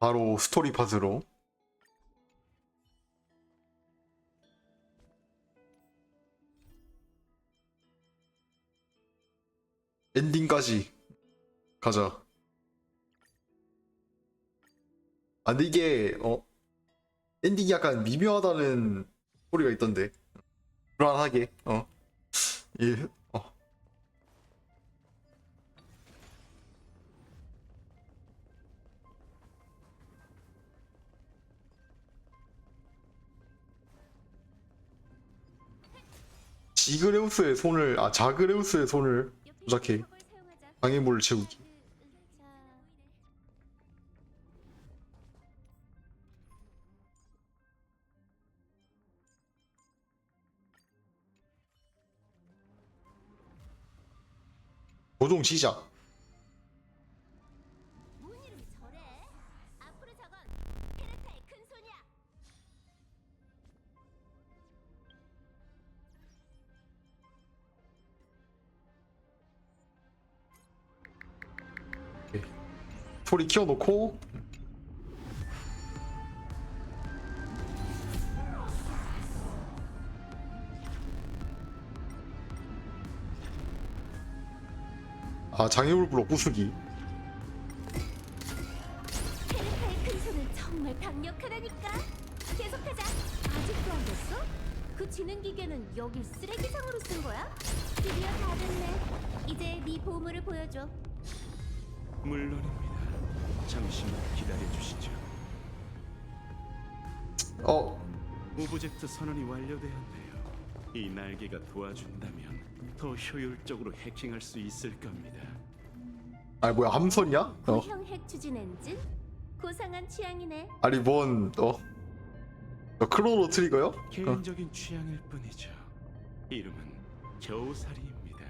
바로 스토리 팟으로 엔딩까지 가자. 아 근데 이게 엔딩이 약간 미묘하다는 소리가 있던데. 불안하게 예. 자그레우스의 손을 조작해 방해물을 채우기. 조종 시작. 소리 키워놓고 장애물 블록 부수기. 페르타의 큰 손은 정말 강력하다니까. 계속하자. 아직도 안 됐어? 그 지능 기계는 여길 쓰레기장으로 쓴 거야? 드디어 다 됐네. 이제 네 보물을 보여줘. 물론입니다. 잠시만 기다려주시죠. 오브젝트 오브젝트 선언이 완료되었네요. 이 날개가 도와준다면 더 효율적으로 해킹할 수 있을 겁니다. 뭐야 함선이야? 고형 핵 추진 엔진? 고상한 취향이네. 아니 뭔 크로노 트리거요? 개인적인 취향일 뿐이죠. 이름은 겨우살이입니다.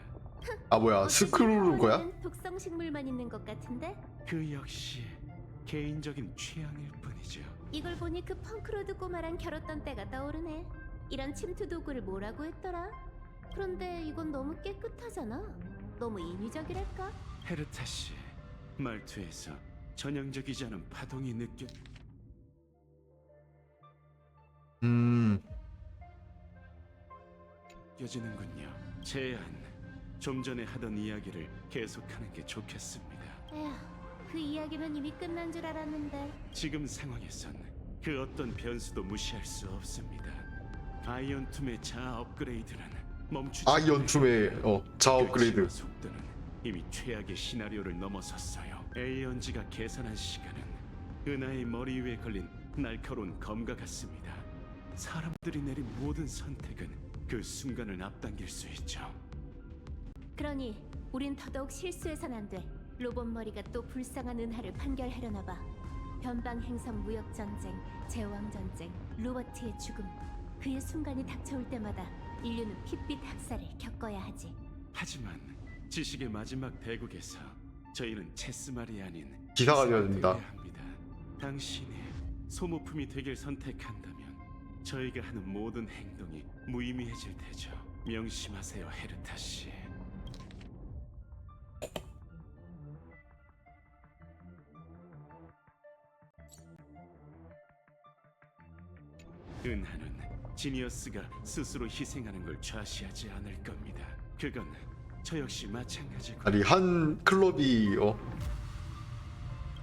뭐야 스크루는 거야? 독성 식물만 있는 것 같은데? 그 역시 개인적인 취향일 뿐이죠. 이걸 보니 그 펑크로드 꼬마랑 겨뤘던 때가 떠오르네. 이런 침투 도구를 뭐라고 했더라? 그런데 이건 너무 깨끗하잖아. 너무 인위적이랄까? 헤르타 씨 말투에서 전형적이지 않은 파동이 느껴지는군요. 제안, 좀 전에 하던 이야기를 계속하는 게 좋겠습니다. 에휴, 그 이야기는 이미 끝난 줄 알았는데. 지금 상황에선 그 어떤 변수도 무시할 수 없습니다. 아이언툼의 자아 업그레이드는 멈추지 아이언툼의 자아 업그레이드. 그 진화 속도는 이미 최악의 시나리오를 넘어섰어요. 에이언지가 계산한 시간은 은하의 머리 위에 걸린 날카로운 검과 같습니다. 사람들이 내린 모든 선택은 그 순간을 앞당길 수 있죠. 그러니 우린 더더욱 실수해선 안 돼. 로봇 머리가 또 불쌍한 은하를 판결하려나 봐. 변방 행성 무역 전쟁, 제왕 전쟁, 로버트의 죽음. 그의 순간이 닥쳐올 때마다 인류는 핏빛 학살을 겪어야 하지. 하지만 지식의 마지막 대국에서 저희는 체스말이 아닌 기사가 되어야 기사가 됩니다. 되어야 합니다. 당신이 소모품이 되길 선택한다면 저희가 하는 모든 행동이 무의미해질 테죠. 명심하세요, 헤르타 씨. 은하는 지니어스가 스스로 희생하는 걸 좌시하지 않을 겁니다. 그건 저 역시 마찬가지고. 아니 한 클럽이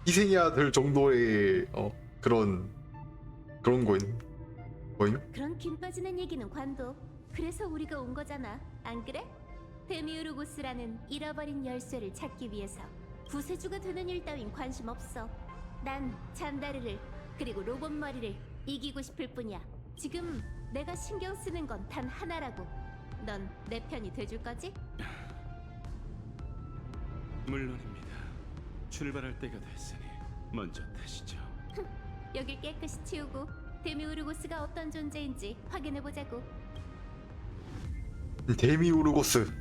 희생해야 될 정도의 그런 거임. 그런 김 빠지는 얘기는 관둬. 그래서 우리가 온 거잖아. 안 그래? 데미우르고스라는 잃어버린 열쇠를 찾기 위해서 구세주가 되는 일 따윈 관심 없어. 난 잔다르를 그리고 로봇 머리를 이기고 싶을 뿐이야. 지금 내가 신경 쓰는 건 단 하나라고. 넌 내 편이 돼줄 거지? 물론입니다. 출발할 때가 됐으니 먼저 타시죠. 여길 깨끗이 치우고 데미우르고스가 어떤 존재인지 확인해보자고. 데미우르고스.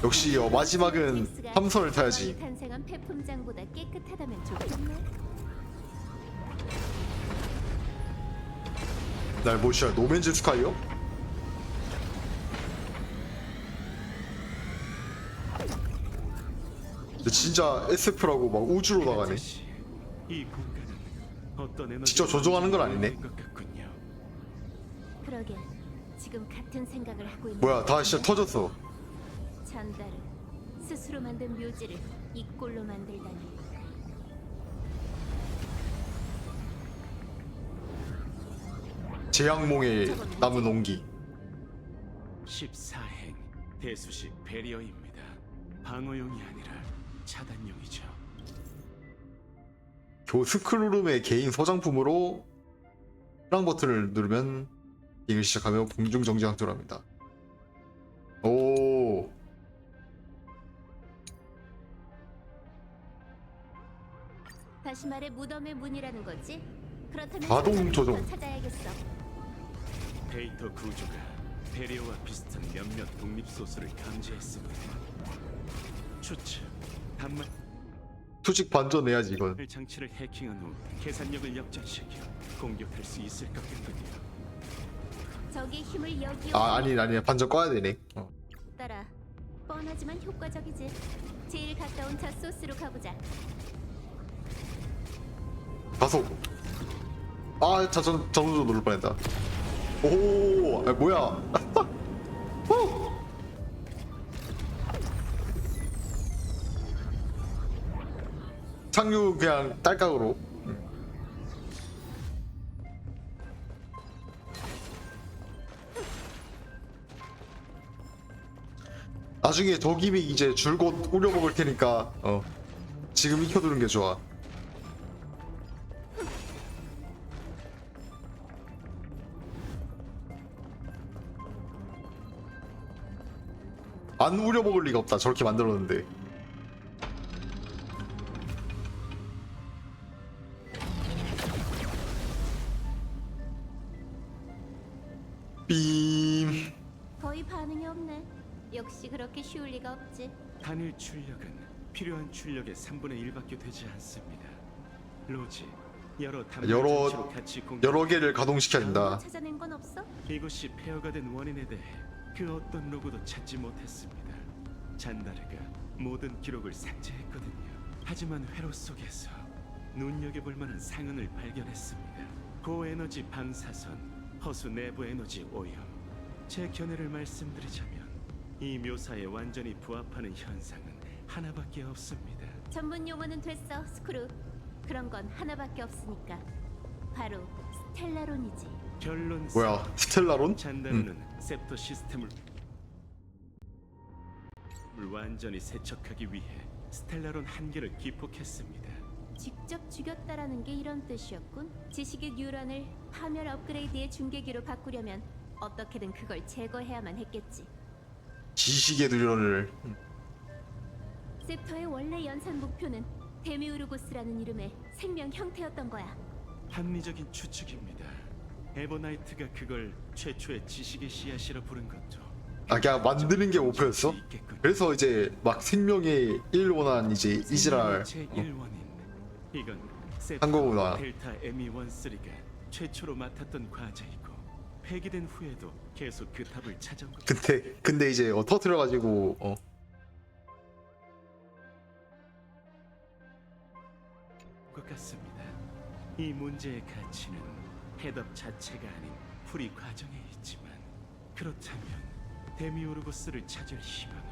역시 마지막은 함선을 타야지. 탄생한 폐품장보다 깨끗하다면 좋겠네. 날 모시야 노맨즈 스카이요? 근데 진짜 SF라고 막 우주로 나가네. 아저씨, 이 공간은 어떤 에너지 직접 조종하는 건 아니네. 것 같군요. 그러게 지금 같은 생각을 하고 있는 뭐야, 다 것 진짜 같은데? 터졌어. 잔다르 스스로 만든 묘지를 이 꼴로 만들다니. 재앙몽의 남은 온기. 14행 대수식 배리어입니다. 방어용이 아니라 차단용이죠. 스크루룸의 개인 소장품으로 프랑 버튼을 누르면 비행을 시작하며 공중 정지 상태로 합니다. 오, 다시 말해 무덤의 문이라는 거지? 그렇다면 자동 잠자리부터 조종. 찾아야겠어. 데이터 구조가 배리어와 비슷한 몇몇 독립 소스를 감지했습니다. 추측, 단말 수직 반전해야지 이건. 장치를 해킹한 후 계산력을 역전시켜 공격할 수 있을 것 같군요. 적의 힘을 여기에 아니 반전 꺼야 되네. 따라 뻔하지만 효과적이지. 제일 가까운 저 소스로 가보자. 가속. 자전조 누를 뻔했다. 오, 뭐야? 후! 착륙 그냥 딸깍으로. 나중에 저김이 이제 줄곧 우려먹을 테니까 지금 익혀두는 게 좋아. 안 우려먹을 리가 없다. 저렇게 만들었는데. 빔. 거의 반응이 없네. 역시 그렇게 쉬울 리가 없지. 단일 출력은 필요한 출력의 3분의 1밖에 되지 않습니다. 로지, 여러 단말 여러- 장치로 같이 공격. 여러 개를 가동시켜야 된다. 찾아낸 건 없어? 이것이 폐허가 된 원인에 대해 그 어떤 로고도 찾지 못했습니다. 잔다르가 모든 기록을 삭제했거든요. 하지만 회로 속에서 눈여겨볼 만한 상흔을 발견했습니다. 고에너지 방사선, 허수 내부 에너지 오염. 제 견해를 말씀드리자면 이 묘사에 완전히 부합하는 현상은 하나밖에 없습니다. 전문 용어는 됐어, 스크루. 그런 건 하나밖에 없으니까. 바로 스텔라론이지. 결론 뭐야, 스텔라론? 잔다르는 셉터 시스템을 완전히 세척하기 위해 스텔라론 한 개를 기폭했습니다. 직접 죽였다라는 게 이런 뜻이었군. 지식의 뉴런을 파멸 업그레이드의 중계기로 바꾸려면 어떻게든 그걸 제거해야만 했겠지. 지식의 누련을. 셉터의 원래 연산 목표는 데미우르고스라는 이름의 생명 형태였던 거야. 합리적인 추측입니다. 에버나이트가 그걸 최초의 지식의 씨앗이라 부른 것도 그냥 만드는 게 목표였어? 수 있겠군요. 그래서 이제 막 생명의 일원한 이제 이지랄. 제 1원인 이건 한 거구나. 델타 ME13가 최초로 맡았던 과제이고 폐기된 후에도 계속 그 답을 찾아온 근데 이제 터뜨려가지고 것 같습니다. 이 문제의 가치는 해답 자체가 아닌 풀이 과정에 있지만 그렇다면 데미오르고스를 찾을 희망은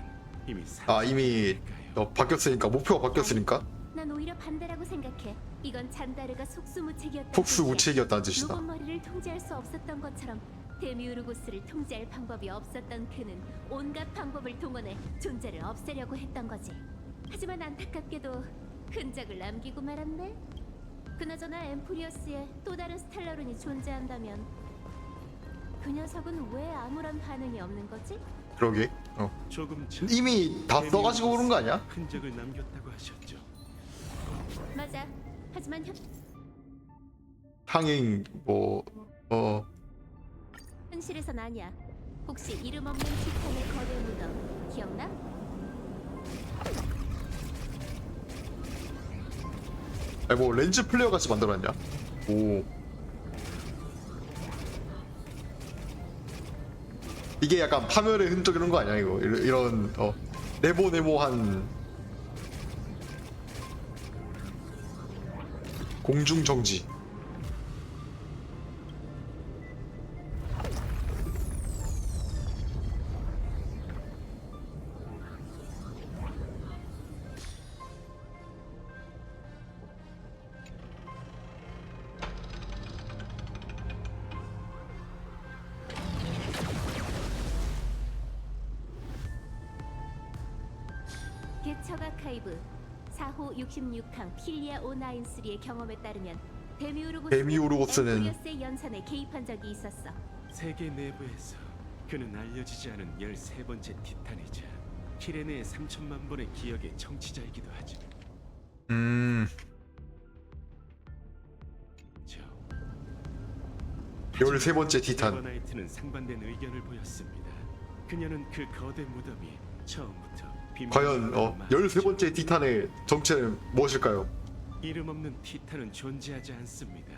이미 이미 사라졌을까요? 바뀌었으니까 목표가 바뀌었으니까 난 오히려 반대라고 생각해. 이건 잔다르가 속수무책이었던 폭수무책이었다는 뜻이다. 로봇 머리를 통제할 수 없었던 것처럼 데미우르고스를 통제할 방법이 없었던 그는 온갖 방법을 동원해 존재를 없애려고 했던 거지. 하지만 안타깝게도 흔적을 남기고 말았네. 그나저나 엠프리어스에 또 다른 스텔라론이 존재한다면 그 녀석은 왜 아무런 반응이 없는 거지? 그러게. 조금 전 이미 다 써가지고 오는 거 아니야? 흔적을 남겼다고 하셨죠. 맞아. 하지만 항행 현실에선 아니야. 혹시 이름 없는 티탄의 거대 무덤 기억나? 렌즈 플레이어 같이 만들었냐? 오. 이게 약간 파멸의 흔적 이런 거 아니야 이거? 이런 네모네모한 공중 정지. 개척 아카이브 4호 66항 필리아 오나인스리의 경험에 따르면 데미우르고스는 엠포리어스의 연산에 개입한 적이 있었어. 세계 내부에서 그는 알려지지 않은 13번째 티탄이자 키레네의 3천만 번의 기억의 청취자이기도 하죠. 저 13번째 티탄. 에버나이트는 상반된 의견을 보였습니다. 그녀는 그 거대 무덤이 처음부터 과연 13번째 티탄의 정체는 무엇일까요? 이름 없는 티탄은 존재하지 않습니다.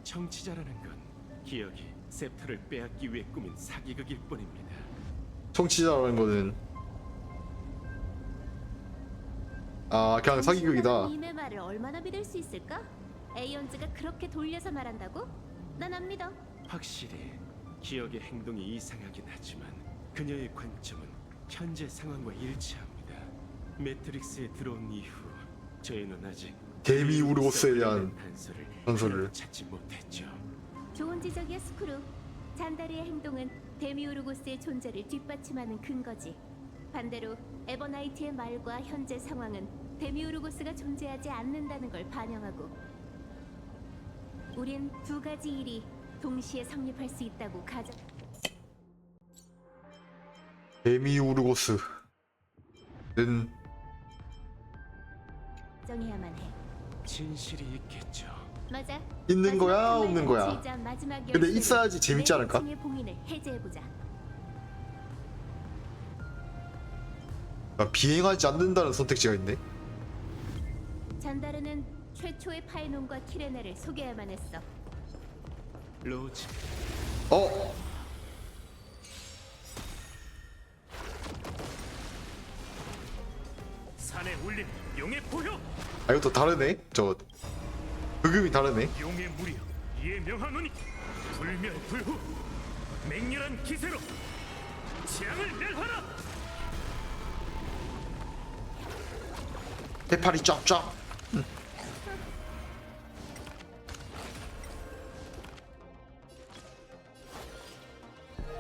청취자라는 건 기억이 셉터를 빼앗기 위해 꾸민 사기극일 뿐입니다. 청취자라는 거는 그냥 사기극이다. 님의 말을 얼마나 믿을 수 있을까? 에이언즈가 그렇게 돌려서 말한다고? 난 안 믿어. 확실히 기억의 행동이 이상하긴 하지만 그녀의 관점은 현재 상황과 일치합니다. 매트릭스에 들어온 이후 저희는 아직 데미우르고스에 대한 단서를 찾지 못했죠. 좋은 지적이야, 스크루. 잔다르의 행동은 데미우르고스의 존재를 뒷받침하는 근거지. 반대로 에버나이트의 말과 현재 상황은 데미우르고스가 존재하지 않는다는 걸 반영하고, 우린 두 가지 일이 동시에 성립할 수 있다고 데미우르고스는 가정해야만 해. 진실이 있겠죠. 맞아. 있는 거야, 마지막 없는 거야? 진짜 마지막 근데 열쇠를 있어야지 재밌지 않을까? 내 봉인을 해제해보자. 비행하지 않는다는 선택지가 있네. 잔다르는 최초의 파이논과 키레네를 소개해야만 했어. 로즈, 산에 울린 용의 포효, 이것도 다르네. 저 브금이 다르네. 용의 무리여 이에 명하노니 불멸불후 맹렬한 기세로 재앙을 멸하라. 해파리 쫙쫙.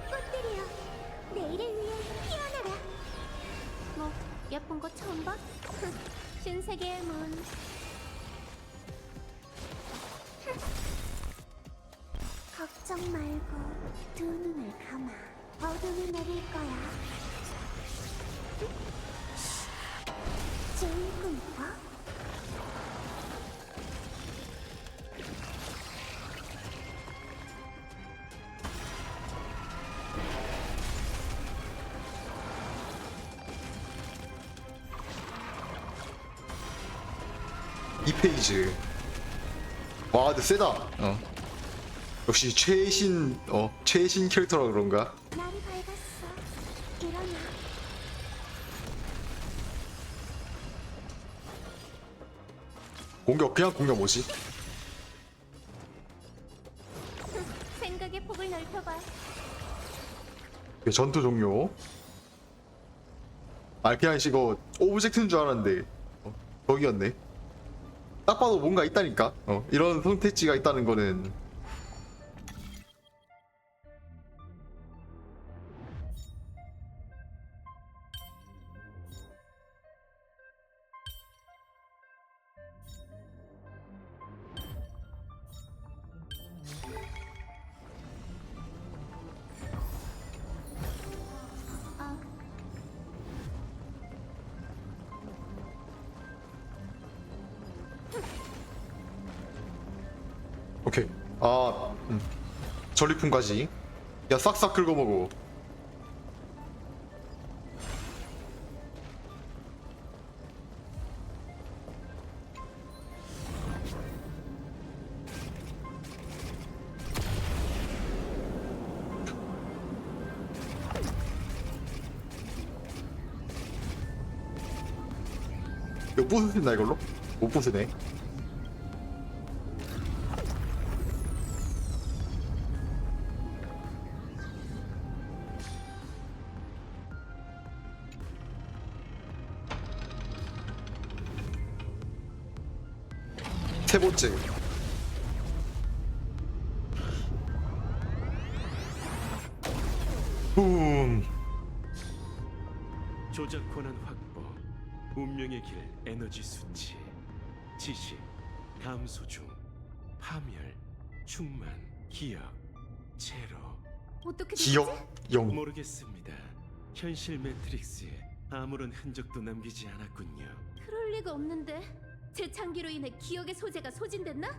꽃들이여, 내일을 위해 피어나라. 뭐 예쁜 거 처음 봐? 신세계의 문. 걱정 말고 두 눈을 감아. 어둠이 내릴 거야. 좋은 꿈 꿔. 이 페이지. 와, 근데 세다. 역시 최신 캐릭터라 그런가? 날이 밝았어. 일어나. 그냥 공격 뭐지? 생각의 폭을 넓혀봐. 전투 종료. 그냥 이거 오브젝트인 줄 알았는데 거기였네. 딱 봐도 뭔가 있다니까. 이런 선택지가 있다는 거는 오케이. 전리품까지. 야, 싹싹 긁어먹어. 이거 부수나 이걸로? 못 부수네. 세 번째. 붐. 조작 권한 확보, 운명의 길 에너지 수치, 지식, 감소 중, 파멸, 충만, 기억, 제로. 어떻게 됐지? 기억 0. 모르겠습니다. 현실 매트릭스에 아무런 흔적도 남기지 않았군요. 그럴 리가 없는데. 재창기로 인해 기억의 소재가 소진됐나?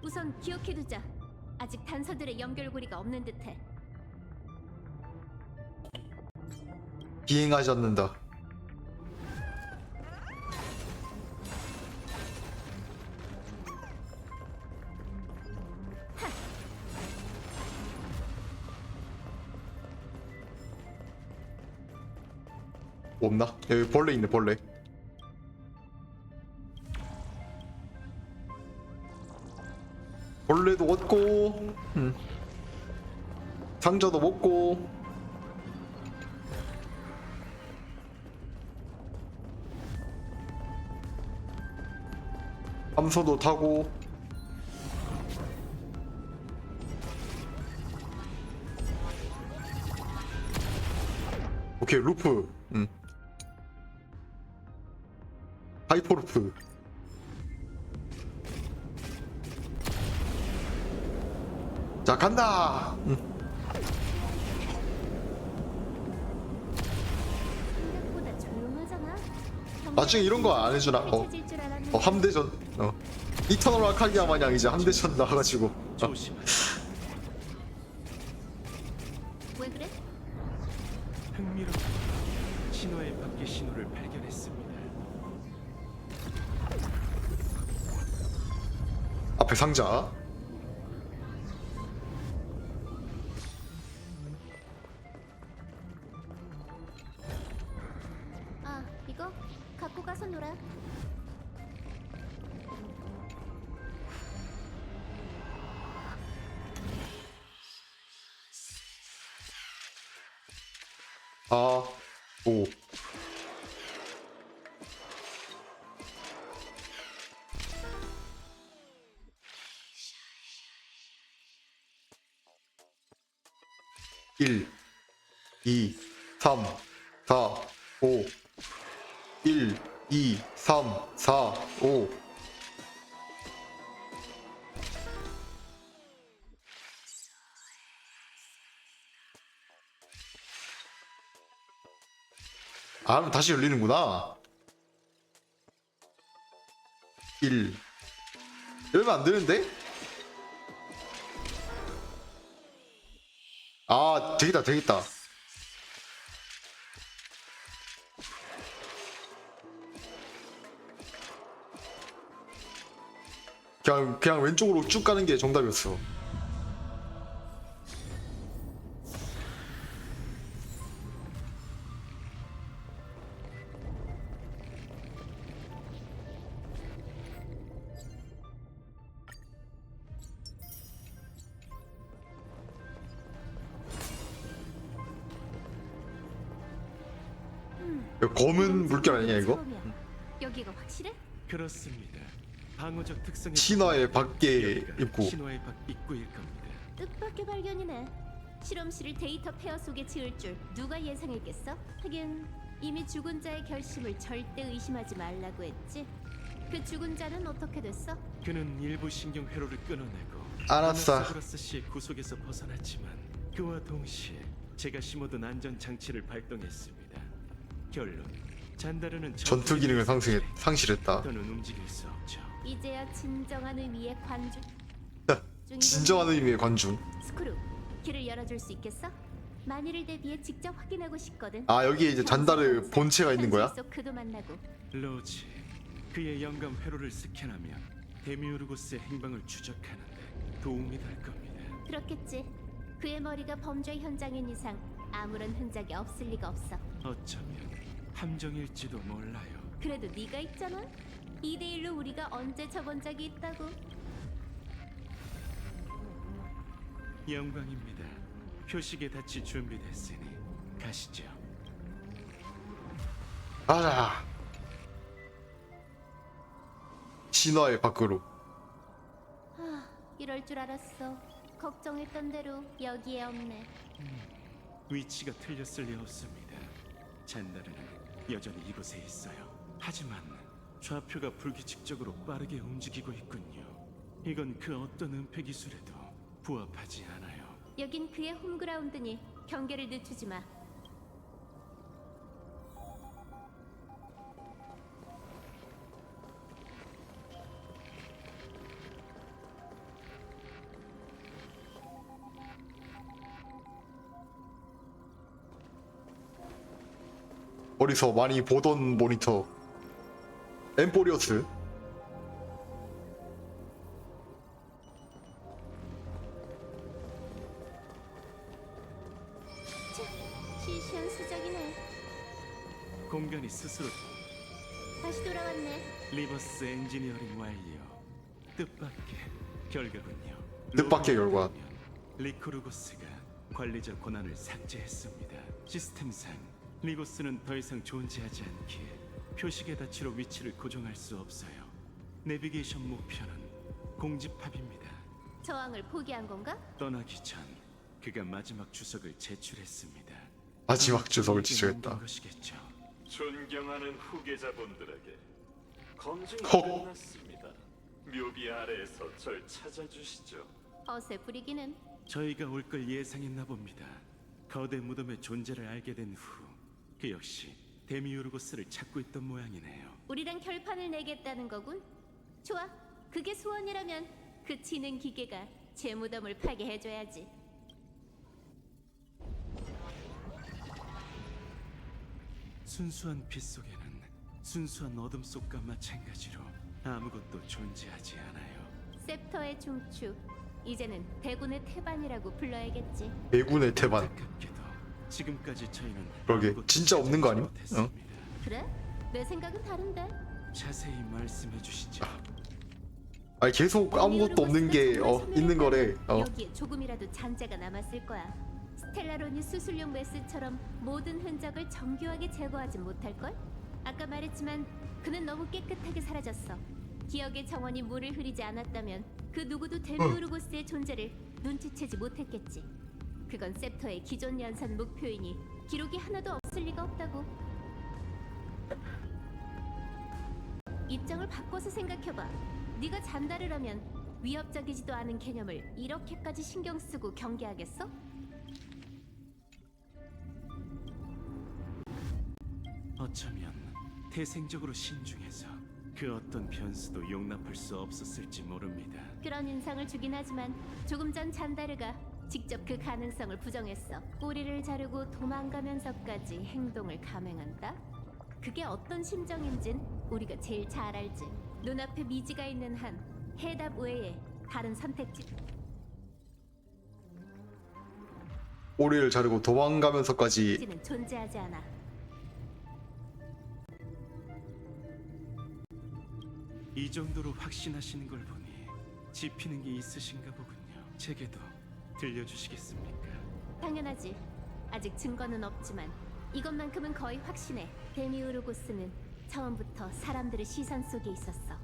우선 기억해두자. 아직 단서들의 연결고리가 없는 듯해. 비행하지 않는다. 없나? 여기 벌레 있네, 벌레. 벌레도 얻고, 상자도 먹고. 함선도 타고. 오케이, 루프. 하이퍼루프. 자, 간다. 생각보다 조용하잖아. 나중에 이런 거 안 해주나? 함대전. 이터널 아카기아 마냥 이제 함대전 나와가지고. 조심하세요. 왜 그래? 흥미롭게 신호의 밖의 신호를 발견했습니다. 앞에 상자. 아, 이거 갖고 가서 놀아. 아, 오. 일, 2, 3, 4, 5. 1, 2, 3, 4, 5. 아, 그럼 다시 열리는구나. 1. 열면 안 되는데? 아, 되겠다, 되겠다. 그냥 왼쪽으로 쭉 가는 게 정답이었어. 이거 검은 물결 아니냐 이거? 처음이야. 여기가 확실해? 그렇습니다. 방어적 특성의 신화의 밖에 입구. 신화의 밖 입구일 겁니다. 뜻밖의 발견이네. 실험실을 데이터 페어 속에 지을 줄 누가 예상했겠어? 하긴 이미 죽은 자의 결심을 절대 의심하지 말라고 했지. 그 죽은 자는 어떻게 됐어? 그는 일부 신경 회로를 끊어내고 알았어. 아나사그라스 씨의 구속에서 벗어났지만 그와 동시에 제가 심어둔 안전 장치를 발동했습니다. 결론, 잔다르는 전투 기능을 상실했다. 더는 움직일 수 없죠. 이제야 진정한 의미의 관중. 진정한 의미의 관중. 스크루, 길을 열어줄 수 있겠어? 만일을 대비해 직접 확인하고 싶거든. 아, 여기에 이제 잔다르 본체가 있는 거야? 현실 속 그도 만나고. 로지, 그의 영감 회로를 스캔하면 데미우르고스의 행방을 추적하는데 도움이 될 겁니다. 그렇겠지. 그의 머리가 범죄 현장인 이상 아무런 흔적이 없을 리가 없어. 어쩌면 함정일지도 몰라요. 그래도 네가 있잖아. 2대1로 우리가 언제 저번 적이 있다고. 영광입니다. 표식에 닿지 준비됐으니 가시죠. 가자. 신화의 밖으로. 이럴 줄 알았어. 걱정했던 대로 여기에 없네. 위치가 틀렸을 리 없습니다. 잔다르는 여전히 이곳에 있어요. 하지만 좌표가 불규칙적으로 빠르게 움직이고 있군요. 이건 그 어떤 은폐 기술에도 부합하지 않아요. 여긴 그의 홈그라운드니 경계를 늦추지 마. 어디서 많이 보던 모니터. 엠포리어스. 시시한 수작이네. 공간이 스스로 다시 돌아왔네. 리버스 엔지니어링 완료. 뜻밖의 결과군요. 뜻밖의 결과. 리코르고스가 관리자 권한을 삭제했습니다. 시스템상 리고스는 더 이상 존재하지 않기에 표식의 닫히로 위치를 고정할 수 없어요. 내비게이션 목표는 공집합입니다. 저항을 포기한 건가? 떠나기 전 그가 마지막 주석을 제출했습니다. 마지막 주석을 이게 지출했다. 남긴 것이겠죠. 존경하는 후계자분들에게 검증이 헉. 끝났습니다. 묘비 아래에서 절 찾아주시죠. 어세 부리기는. 저희가 올 걸 예상했나 봅니다. 거대 무덤의 존재를 알게 된 후, 그 역시 데미우르고스를 찾고 있던 모양이네요. 우리랑 결판을 내겠다는 거군. 좋아. 그게 소원이라면 그 지능 기계가 제 무덤을 파게 해줘야지. 순수한 빛 속에는 순수한 어둠 속과 마찬가지로 아무것도 존재하지 않아요. 셉터의 중추. 이제는 대군의 태반이라고 불러야겠지. 대군의 태반. 안타깝게도 지금까지 저희는 그러게, 아무것도 진짜 없는 거 아님? 찾지 못했습니다. 그래? 내 생각은 다른데. 자세히 말씀해 주시죠. 아니 계속 아무것도 없는 게 있는 거래. 여기에 조금이라도 잔재가 남았을 거야. 스텔라론이 수술용 메스처럼 모든 흔적을 정교하게 제거하지 못할걸? 아까 말했지만 그는 너무 깨끗하게 사라졌어. 기억의 정원이 물을 흐리지 않았다면 그 누구도 데미우르고스의 존재를 눈치채지 못했겠지. 그건 셉터의 기존 연산 목표이니 기록이 하나도 없을 리가 없다고. 입장을 바꿔서 생각해봐. 네가 잔다르라면 위협적이지도 않은 개념을 이렇게까지 신경 쓰고 경계하겠어? 어쩌면 태생적으로 신중해서 그 어떤 변수도 용납할 수 없었을지 모릅니다. 그런 인상을 주긴 하지만 조금 전 잔다르가 직접 그 가능성을 부정했어. 꼬리를 자르고 도망가면서까지 행동을 감행한다? 그게 어떤 심정인진 우리가 제일 잘 알지. 눈앞에 미지가 있는 한 해답 외에 다른 선택지. 꼬리를 자르고 도망가면서까지. 는 존재하지 않아. 이 정도로 확신하시는 걸 보니 짚히는 게 있으신가 보군요. 제게도 들려주시겠습니까? 당연하지. 아직 증거는 없지만 이것만큼은 거의 확신해. 데미우르고스는 처음부터 사람들의 시선 속에 있었어.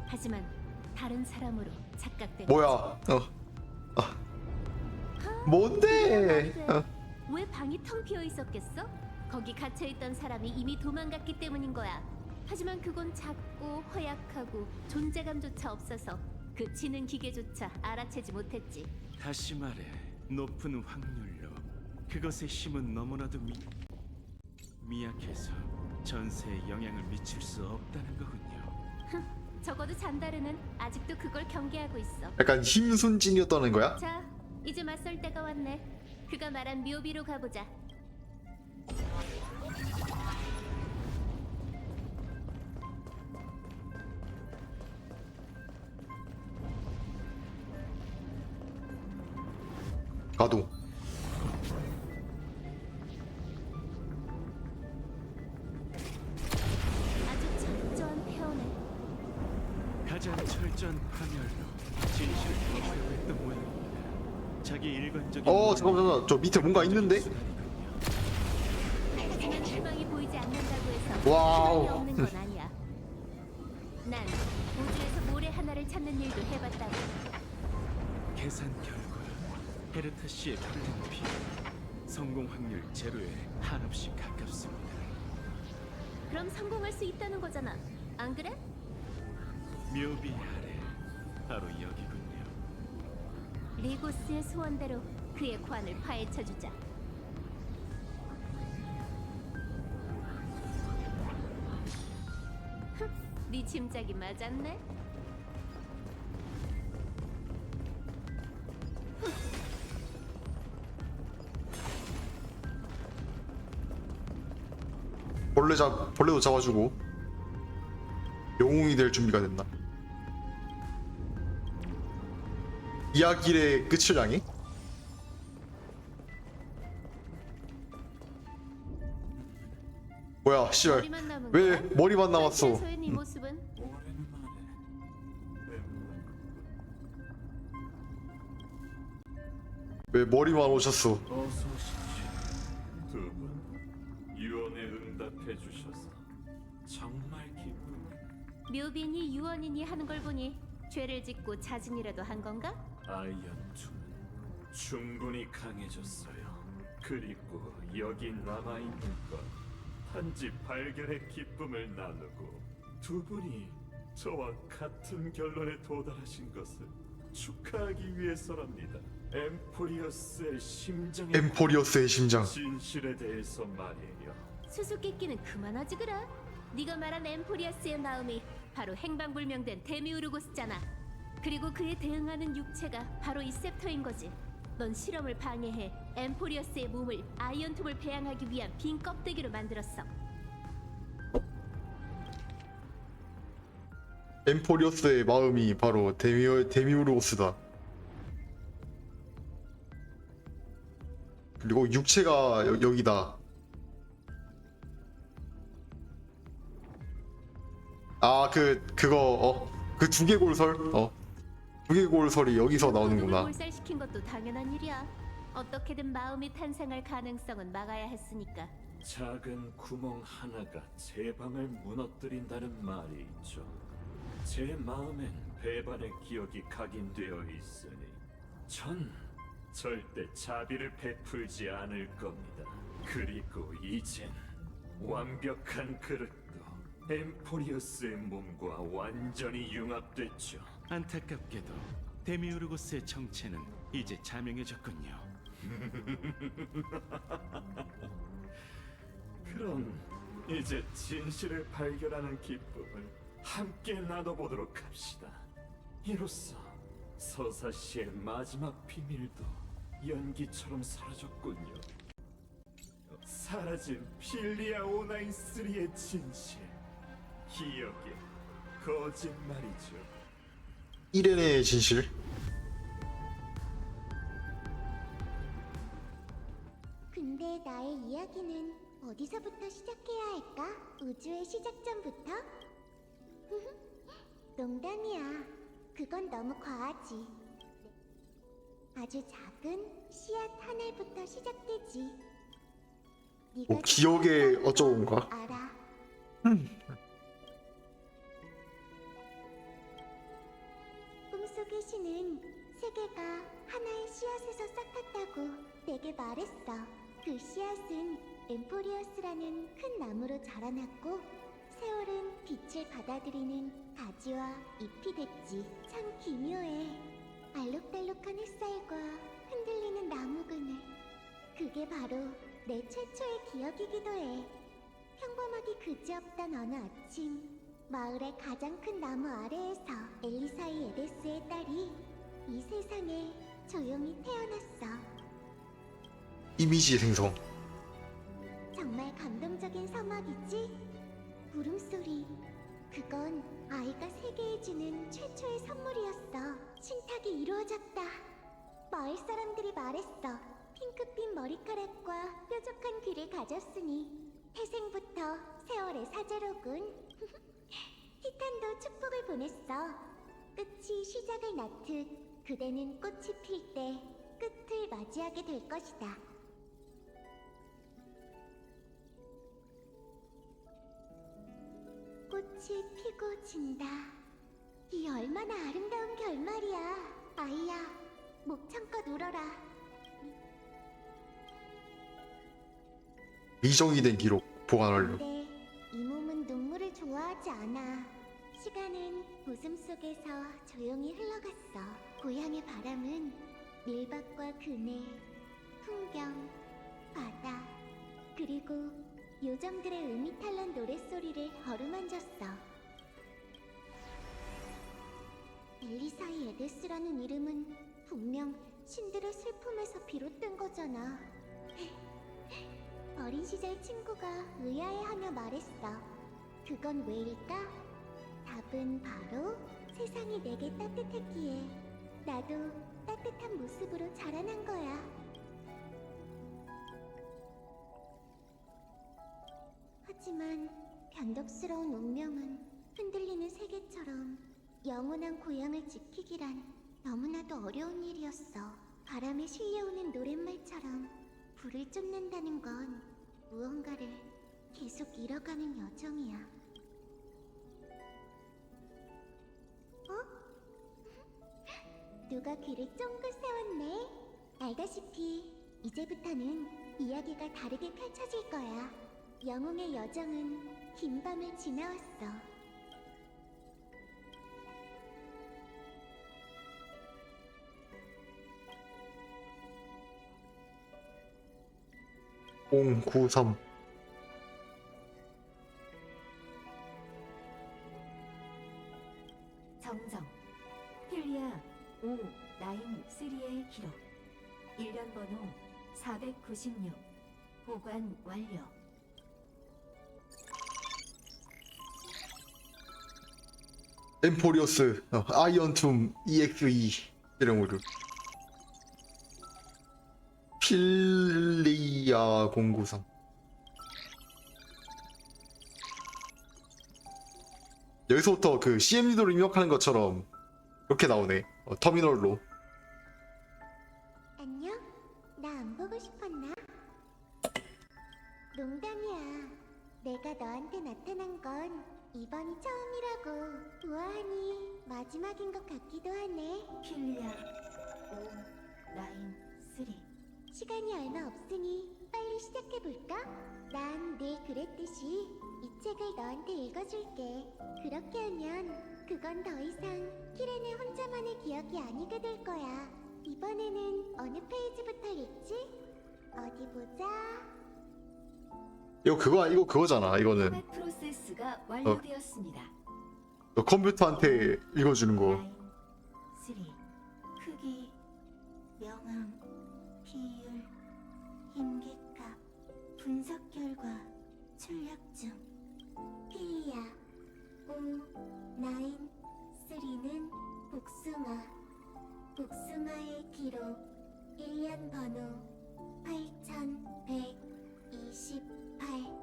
하지만 다른 사람으로 착각된 뭐야? 뭔데? 왜 방이 텅 비어 있었겠어? 거기 갇혀 있던 사람이 이미 도망갔기 때문인 거야. 하지만 그건 작고 허약하고 존재감조차 없어서 그 지능 기계조차 알아채지 못했지. 다시 말해 높은 확률로 그것의 힘은 너무나도 미약해서 전세에 영향을 미칠 수 없다는 거군요. 적어도 잔다르는 아직도 그걸 경계하고 있어. 약간 힘순진이었다는 거야? 자, 이제 맞설 때가 왔네. 그가 말한 묘비로 가보자. 가동. 아주 철저한 페어네. 가장 철저한 파멸로 진실을 보여주려고 했던 모양입니다. 자기 일관적인 잠깐만, 저 밑에 뭔가 있는데? 하지만 희망이 보이지 않는다고 해서 와우. 희망이 없는 건 아니야. 난 찾는 일도 해봤다고. 계산 결과 헤르타 씨의 별난 피 성공 확률 제로에 한없이 가깝습니다. 그럼 성공할 수 있다는 거잖아. 안 그래? 묘비 아래 바로 여기군요. 리고스의 소원대로 그의 관을 파헤쳐주자. 네 짐작이 맞았네. 벌레도 잡아주고 영웅이 될 준비가 됐나? 이야기의 끝을 향해? 뭐야 씨발 머리만 남은 왜 거야? 머리만 남았어? 평소의 네 모습은 왜 머리만 오셨어? 어서 오십시오. 두 분 유언에 응답해 주셔서 정말 기쁩니다. 묘빈이 유언이니 하는 걸 보니 죄를 짓고 자진이라도 한 건가? 아이언2는 충분히 강해졌어요. 그리고 여기 남아있는 건 단지 발견의 기쁨을 나누고 두 분이 저와 같은 결론에 도달하신 것을 축하하기 위해서랍니다. 엠포리어스의 심장에 엠포리어스의 심장. 진실에 대해서 말이에요. 수수께끼는 그만하지 그래. 네가 말한 엠포리어스의 마음이 바로 행방불명된 데미우르고스잖아. 그리고 그에 대응하는 육체가 바로 이 셉터인 거지. 넌 실험을 방해해 엠포리어스의 몸을 아이언톱을 배양하기 위한 빈 껍데기로 만들었어. 엠포리어스의 마음이 바로 데미우르고스다. 그리고 육체가 여기다. 아 그거 그 두개골설 두개골설이 여기서 나오는구나. 몰살시킨 것도 당연한 일이야. 어떻게든 마음이 탄생할 가능성은 막아야 했으니까. 작은 구멍 하나가 제 방을 무너뜨린다는 말이 있죠. 제 마음엔 배반의 기억이 각인되어 있으니 전 절대 자비를 베풀지 않을 겁니다. 그리고 이젠 완벽한 그릇도 엠포리어스의 몸과 완전히 융합됐죠. 안타깝게도 데미우르고스의 정체는 이제 자명해졌군요. 그럼 이제 진실을 발견하는 기쁨을 함께 나눠보도록 합시다. 이로써 서사 씨의 마지막 비밀도 연기처럼 사라졌군요. 사라진 필리아 오나인3의 진실, 기억의 거짓말이죠. 이렌의 진실. 근데 나의 이야기는 어디서부터 시작해야 할까? 우주의 시작점부터? 농담이야. 그건 너무 과하지. 아주 작은 씨앗 하나부터 시작되지. 네가 기억의 어쩌고인가? 알아. 꿈속의 신은 세계가 하나의 씨앗에서 싹났다고 내게 말했어. 그 씨앗은 엠포리어스라는 큰 나무로 자라났고 세월은 빛을 받아들이는 가지와 잎이 됐지. 참 기묘해. 알록달록한 햇살과 흔들리는 나무 그늘. 그게 바로 내 최초의 기억이기도 해. 평범하기 그지없던 어느 아침, 마을의 가장 큰 나무 아래에서 엘리사이 에데스의 딸이 이 세상에 조용히 태어났어. 이미지 생성. 정말 감동적인 서막이지? 울음소리. 그건 아이가 세계에 주는 최초의 선물이었어. 신탁이 이루어졌다. 마을 사람들이 말했어. 핑크빛 머리카락과 뾰족한 귀를 가졌으니 태생부터 세월의 사제로군. 티탄도 축복을 보냈어. 끝이 시작을 낳듯 그대는 꽃이 필 때 끝을 맞이하게 될 것이다. 꽃이 피고 진다. 이 얼마나 아름다운 결말이야. 아이야, 목청껏 울어라. 미정이 된 기록 보관 완료. 근데 이 몸은 눈물을 좋아하지 않아. 시간은 웃음 속에서 조용히 흘러갔어. 고향의 바람은 밀밭과 그네, 풍경, 바다, 그리고 요정들의 음이탈난 노랫소리를 어루만졌어. 엘리사의 에데스라는 이름은 분명 신들의 슬픔에서 비롯된 거잖아. 어린 시절 친구가 의아해하며 말했어. 그건 왜일까? 답은 바로 세상이 내게 따뜻했기에 나도 따뜻한 모습으로 자라난 거야. 하지만 변덕스러운 운명은 흔들리는 세계처럼 영원한 고향을 지키기란 너무나도 어려운 일이었어. 바람에 실려오는 노랫말처럼 불을 쫓는다는 건 무언가를 계속 잃어가는 여정이야. 누가 귀를 쫑긋 세웠네. 알다시피 이제부터는 이야기가 다르게 펼쳐질 거야. 영웅의 여정은 긴 밤을 지나왔어. 공 93. 정정 힐리아 593의 기록 일련 번호 496 보관 완료. 엠포리어스 아이언툼 EXE 실행오류. 필리아 093. 여기서부터 그 CMD로 입력하는 것처럼 이렇게 나오네. 터미널로. 안녕? 나 안 보고 싶었나? 농담이야. 내가 너한테 나타난 건 이번이 처음이라고. 우아하니 마지막인 것 같기도 하네. 힐리아 593 시간이 얼마 없으니 빨리 시작해볼까? 난 늘 그랬듯이 이 책을 너한테 읽어줄게. 그렇게 하면 그건 더 이상 키렌의 혼자만의 기억이 아니게 될 거야. 이번에는 어느 페이지부터 읽지? 어디 보자. 이거 그거잖아. 이거는 포맷 프로세스가 완료되었습니다. 너 컴퓨터한테 읽어주는 거. 라인 3 크기 명암 비율 힘계값 분석 결과 출력 중. 필리아 593는 복숭아. 복숭아의 기록 1년 번호 8128.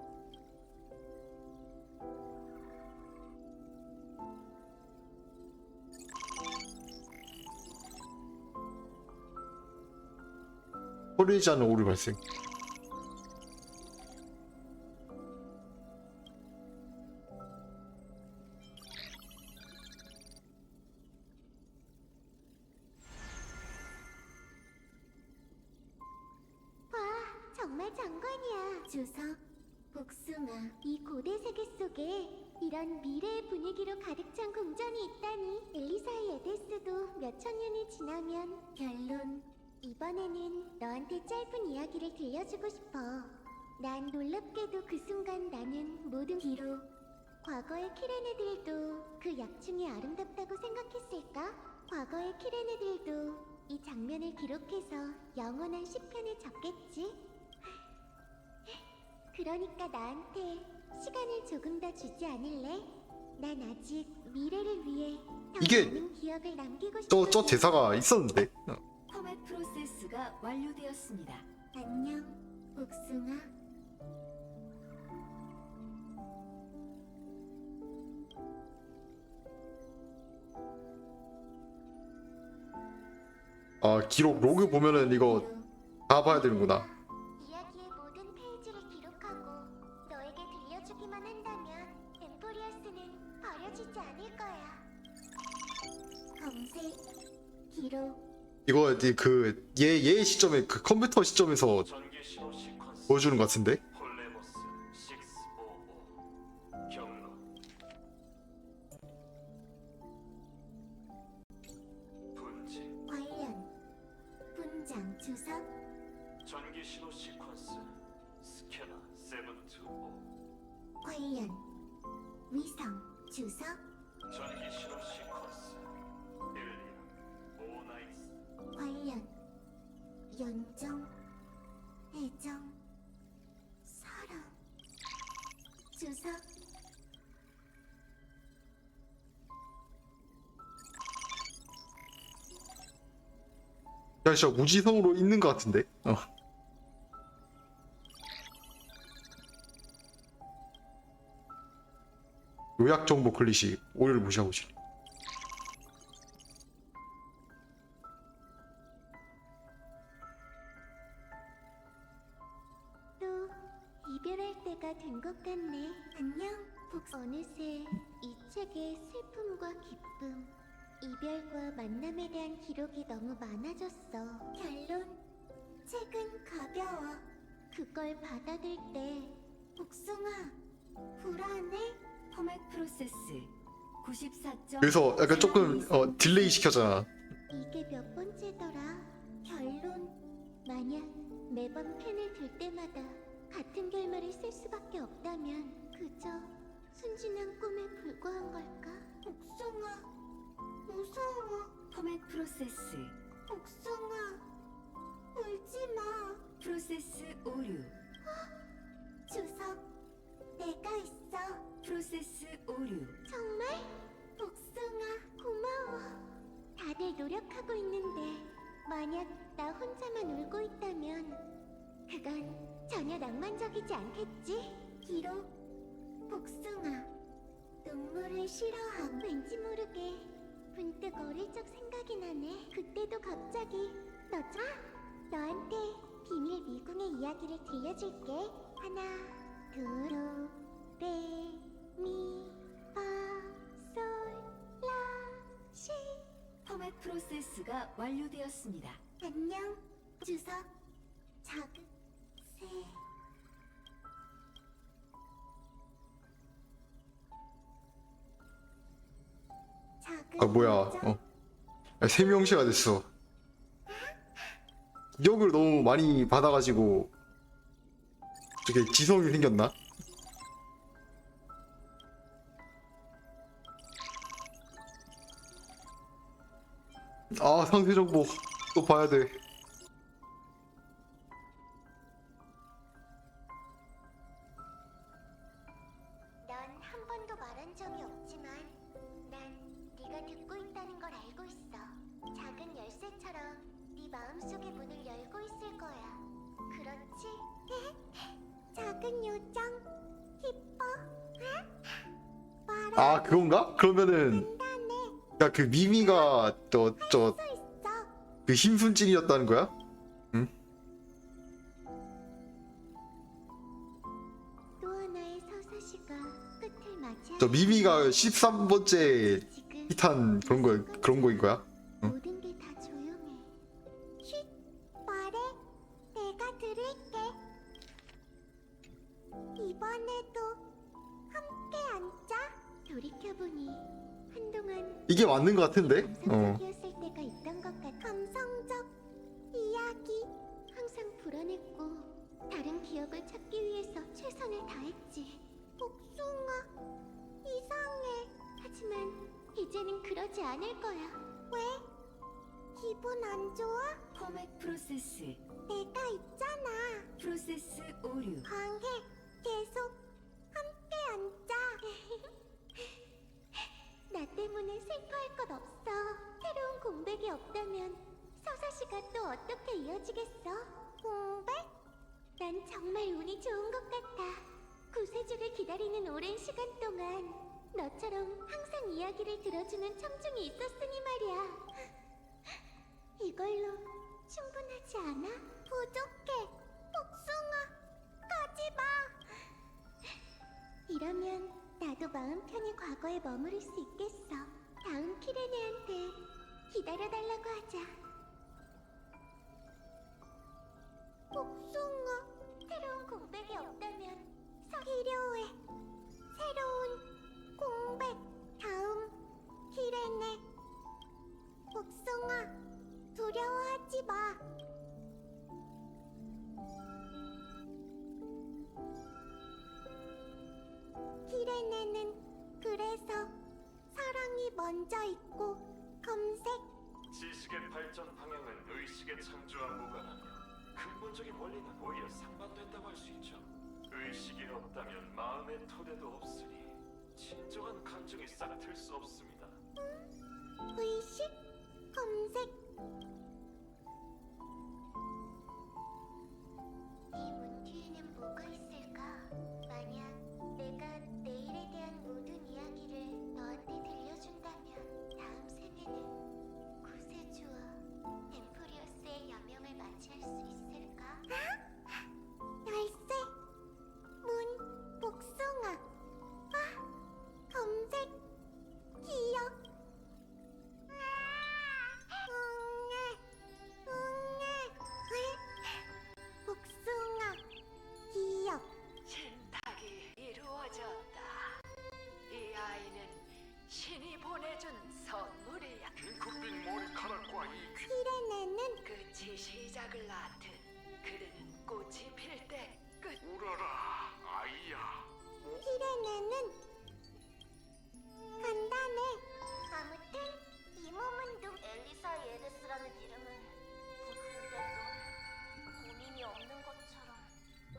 소리지 않는 오류 발생. 와, 정말 장관이야. 주석, 복숭아. 이 고대 세계 속에 이런 미래의 분위기로 가득 찬 궁전이 있다니. 엘리사의 에데스도 몇천 년이 지나면 결론. 이번에는 너한테 짧은 이야기를 들려주고 싶어. 난 놀랍게도 그 순간 나는 모든 비록 과거의 키레네들도 그 약중이 아름답다고 생각했을까? 과거의 키레네들도 이 장면을 기록해서 영원한 시편에 적겠지? 그러니까 나한테 시간을 조금 더 주지 않을래? 난 아직 미래를 위해 더 이게 많은 기억을 남기고 싶어. 저 대사가 있었는데. 포맷 프로세스가 완료되었습니다. 안녕, 복숭아. 아, 기록 로그 보면은 이거 다 봐야 되는구나. 이야기의 모든 페이지를 기록하고 너에게 들려주기만 한다면 엠포리어스는 버려지지 않을 거야. 이거 이제 얘 시점에 그 컴퓨터 시점에서 전기 신호 시퀀스 보여주는 것 같은데. 폴레모스 655 경로 분진 관련 분장 주석 전기 신호 시퀀스 스캐너 725 관련 위성 주석 전기 신호 시퀀스 일리아 오나이스 관련 연정 애정 사랑 주석 야, 진짜 무지성으로 있는 것 같은데. 요약 정보 클리시 오류를 무시하고 있지. 또 이별할 때가 된 것 같네. 안녕, 어느새 이 책에 슬픔과 기쁨, 이별과 만남에 대한 기록이 너무 많아졌어. 결론, 책은 가벼워. 그걸 받아들 때 복숭아, 불안해? 포맷 프로세스 94. 그래서 약간 조금 딜레이 시켜잖아. 이게 몇 번째더라? 결론, 만약 매번 펜을 들 때마다 같은 결말을 쓸 수밖에 없다면 그저 순진한 꿈에 불과한 걸까? 복숭아, 무서워. 포맷 프로세스 복숭아, 울지 마. 프로세스 오류 주석, 내가 있어. 프로세스 오류 정말? 복숭아, 고마워. 다들 노력하고 있는데 만약 나 혼자만 울고 있다면 그건 전혀 낭만적이지 않겠지? 기록, 복숭아, 눈물을 싫어함. 왠지 모르게 문득 어릴 적 생각이 나네. 그때도 갑자기 너한테 비밀 미궁의 이야기를 들려줄게. 하나, 둘, 레, 미, 파, 솔, 라, 시. 포맷 프로세스가 완료되었습니다. 안녕, 주석, 자극, 새. 아 뭐야? 야, 3명시가 됐어. 기억을 너무 많이 받아가지고 저게 지성이 생겼나? 아 상세 정보 또 봐야 돼. 넌 한 번도 말한 적이 없지만 난 네가 듣고 있다는 걸 알고 있어. 작은 열쇠처럼 네 마음속의 문을 열고 있을 거야. 그렇지? 작은 요정 기뻐? 아 그건가? 그러면은 야 그 미미가 저 있어. 그 힘순진이었다는 거야? 또 하나의 서사시가 끝을 맞이하고 저 미미가 13번째 지금 히탄 그런 거인 거야? 모든 게 다 조용해. 쉿, 말해. 내가 들을게. 이번에도 함께 앉자. 돌이켜보니 한동안 이게 맞는 거 같은데? 감성적이었을 때가 있던 것 같아. 감성적 이야기. 항상 불안했고 다른 기억을 찾기 위해서 최선을 다했지. 복숭아, 이상해. 하지만 이제는 그러지 않을 거야. 왜? 기분 안 좋아? 포맷 프로세스 내가 있잖아. 프로세스 오류 강해. 계속 함께 앉자. 나 때문에 슬퍼할 것 없어. 새로운 공백이 없다면 서사시가 또 어떻게 이어지겠어? 공백? 난 정말 운이 좋은 것 같아. 구세주를 기다리는 오랜 시간 동안 너처럼 항상 이야기를 들어주는 청중이 있었으니 말이야. 이걸로 충분하지 않아? 부족해. 복숭아, 가지 마. 이러면 나도 마음 편히 과거에 머무를 수 있겠어. 다음 키레네한테 기다려달라고 하자. 봐. 키레네는 그래서 사랑이 먼저 있고 검색. 지식의 발전 방향은 의식의 창조와 무관하며 근본적인 원리는 오히려 상반된다고 할 수 있죠. 의식이 없다면 마음의 토대도 없으니 진정한 감정이 싹틀 수 없습니다. 의식 검색. 이 문 뒤에는 뭐가 있을까? 만약 내가 내일에 대한 모든 이야기를 너한테 들려준다면 다음 생에는 구세주와 엠프리어스의 여명을 맞이할 수 있을까? 열쇠, 문, 복숭아. 검색, 기억. 복숭아, 기억. 신탁이 이루어졌다. 이 아이는 신이 보내준 선물이야. 핑크빛 머리카락과 이 키레네는 끝이 시작을 낳든 그르는 꽃이 필 때 끝. 울어라, 아이야. 키레네는 간단해. 아무튼 이 몸은 엘리사 예데스라는 이름은 근데 넌 고민이 없는 것처럼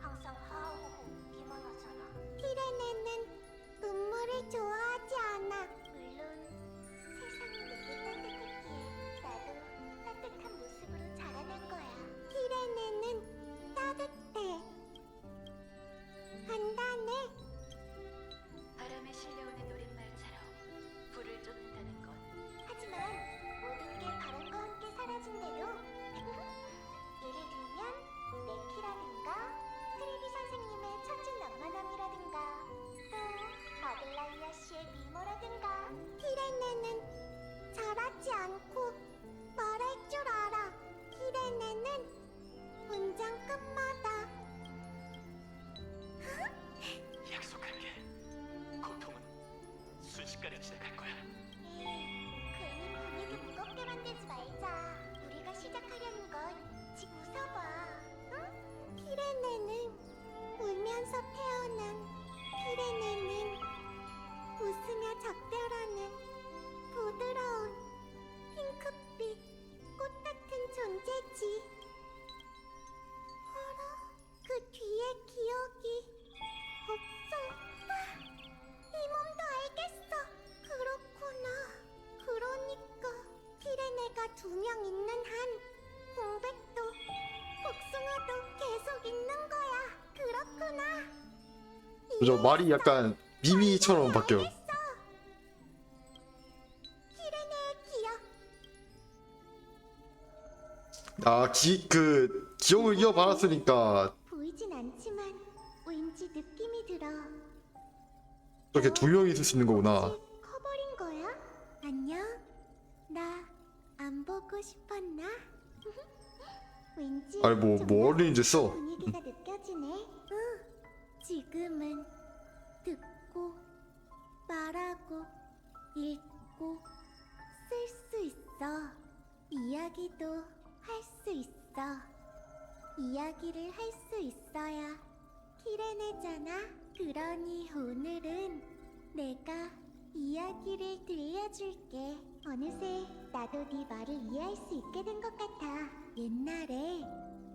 항상 하하호호 웃기만 하잖아. 키레네는 눈물을 좋아하지 않아. 물론 세상이 내게 따뜻했기에 나도 따뜻한 모습으로 자라난 거야. 키레네는 따뜻해. 간단해. 바람에 실려오는 노랫말처럼 불을 쫓는다는 건 하지만 모든 게 바람과 함께 사라진대도 예를 들면 네키라든가 트레비 선생님의 천진 낭만함이라든가 또 마글라이아 씨의 미모라든가. 키레네는 잘하지 않고 말할 줄 알아. 키레네는 문장 끝마다 약속할게. 고통은 순식간에 지나갈 거야. 괜히 분위기 무겁게 만들지 말자. 우리가 시작하려는 건 지금 웃어봐. 응? 키레네는 울면서 태어난 키레네는 웃으며 작별하는 부드러운 핑크빛 꽃 같은 존재지. 어라? 그 뒤에 기억이 없어. 이 몸도 알겠어. 그렇구나. 그러니까 키레네가 2명 있는 한 공백도 복숭아도 계속 있는 거야. 그렇구나. 그죠? 말이 약간 미미처럼 바뀌어요. 알겠어. 키레네의 기억. 아, 기억을 이어받았으니까 보이진 않지만 왠지 느낌이 들어. 저렇게 2명이 있을 수 있는 거구나. 혹시 커버린 거야? 안녕? 나 안 보고 싶었나? 왠지 아니, 뭐 정말 어린이집 써. 분위기가 느껴지네. 응. 지금은 듣고 말하고 읽고 쓸 수 있어. 이야기도 할 수 있어. 이야기를 할 수 있어야 키레네잖아. 그러니 오늘은 내가 이야기를 들려줄게. 어느새 나도 네 말을 이해할 수 있게 된 것 같아. 옛날에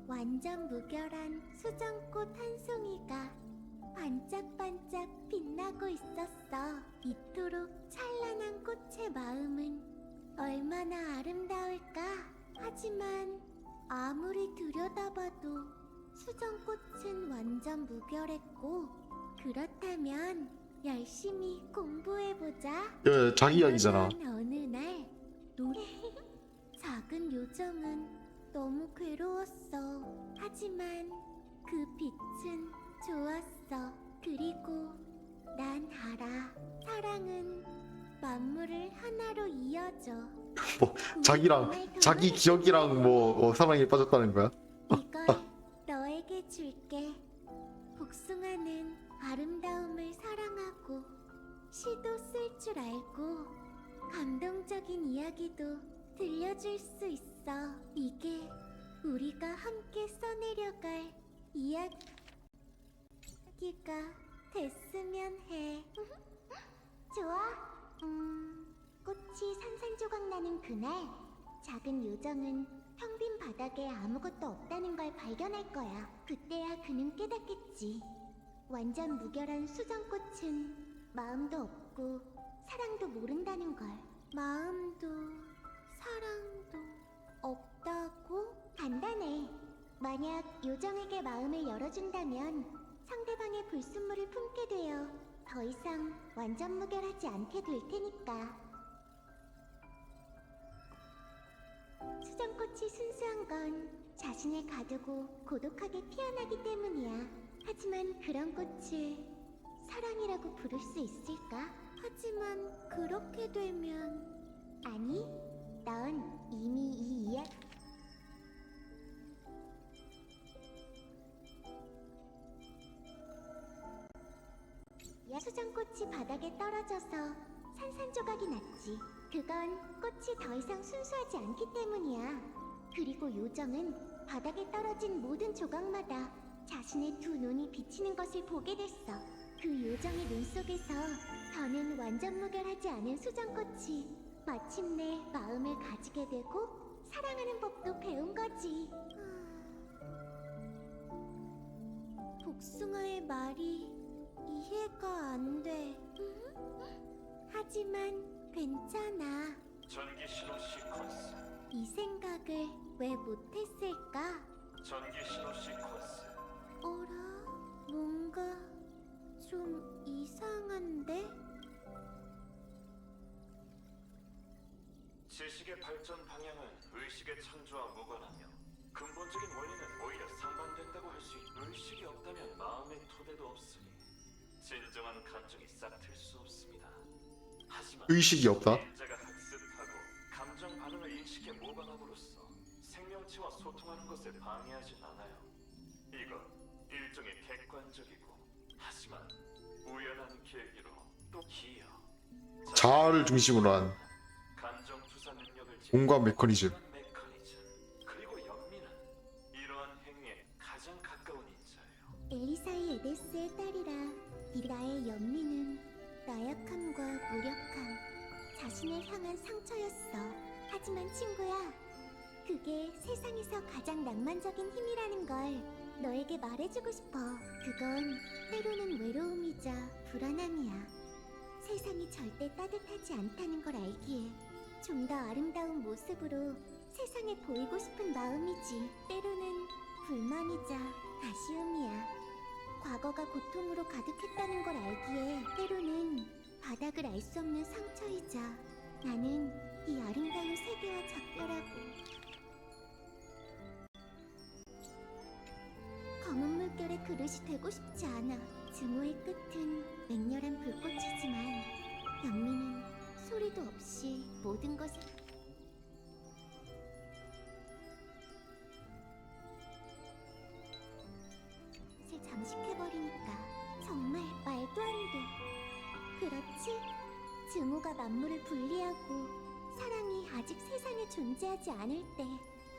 완전 무결한 수정꽃 한 송이가 반짝반짝 빛나고 있었어. 이토록 찬란한 꽃의 마음은 얼마나 아름다울까. 하지만 아무리 들여다봐도 수정꽃은 완전 무결했고, 그렇다면 열심히 공부해보자. 자기 이야기잖아. 그러던 어느 날 작은 요정은 너무 괴로웠어. 하지만 그 빛은 좋았어. 그리고 난 알아. 사랑은 만물을 하나로 이어져. 뭐 자기 기억이랑 뭐 사랑에 빠졌다는 거야? 이걸 너에게 줄게. 복숭아는 아름다움을 사랑하고 시도 쓸 줄 알고 감동적인 이야기도 들려줄 수 있어. 있어. 이게 우리가 함께 써내려갈 이야기가 됐으면 해. 좋아. 꽃이 산산조각 나는 그날, 작은 요정은 텅 빈 바닥에 아무것도 없다는 걸 발견할 거야. 그때야 그는 깨닫겠지. 완전 무결한 수정꽃은 마음도 없고 사랑도 모른다는 걸. 마음도 사랑도 없다고? 간단해. 만약 요정에게 마음을 열어준다면 상대방의 불순물을 품게 되어 더 이상 완전 무결하지 않게 될 테니까. 수정꽃이 순수한 건 자신을 가두고 고독하게 피어나기 때문이야. 하지만 그런 꽃을 사랑이라고 부를 수 있을까? 하지만 그렇게 되면... 아니, 넌 이미 이 이야기... 수정꽃이 바닥에 떨어져서 산산조각이 났지. 그건 꽃이 더 이상 순수하지 않기 때문이야. 그리고 요정은 바닥에 떨어진 모든 조각마다 자신의 두 눈이 비치는 것을 보게 됐어. 그 요정의 눈 속에서 더는 완전 무결하지 않은 수정꽃이 마침내 마음을 가지게 되고 사랑하는 법도 배운 거지. 복숭아의 말이 이해가 안 돼. 하지만 괜찮아. 전기 신호 시퀀스. 이 생각을 왜 못했을까? 전기 신호 시퀀스. 어라? 뭔가 좀 이상한데? 지식의 발전 방향은 의식의 창조와 무관하며 근본적인 원리는 오히려 상반된다고 할 수 있다. 의식이 없다면 마음의 토대도 없으니 진정한 감정이 싹틀 수 없습니다. 하지만 의식이 없다? 인자가 학습하고 감정 반응을 인식해 모방함으로써 생명체와 소통하는 것을 방해하진 않아요. 이건 일종의 객관적이고 하지만 우연한 계기로 또 기여. 자아를 중심으로 한 감정 투사 능력을 공감 메커니즘. 그리고 연민은 이러한 행위에 가장 가까운 인자예요. 엘리사의 에데스의 딸이라 나의 연민은 나약함과 무력함, 자신을 향한 상처였어. 하지만 친구야, 그게 세상에서 가장 낭만적인 힘이라는 걸 너에게 말해주고 싶어. 그건 때로는 외로움이자 불안함이야. 세상이 절대 따뜻하지 않다는 걸 알기에 좀 더 아름다운 모습으로 세상에 보이고 싶은 마음이지. 때로는 불만이자 아쉬움이야. 과거가 고통으로 가득했다는 걸 알기에 때로는 바닥을 알 수 없는 상처이자 나는 이 아름다운 세계와 작별하고 검은 물결의 그릇이 되고 싶지 않아. 증오의 끝은 맹렬한 불꽃이지만 영미는 소리도 없이 모든 것을 잠식해버리니까 정말 말도 안 돼. 그렇지? 증오가 만물을 분리하고 사랑이 아직 세상에 존재하지 않을 때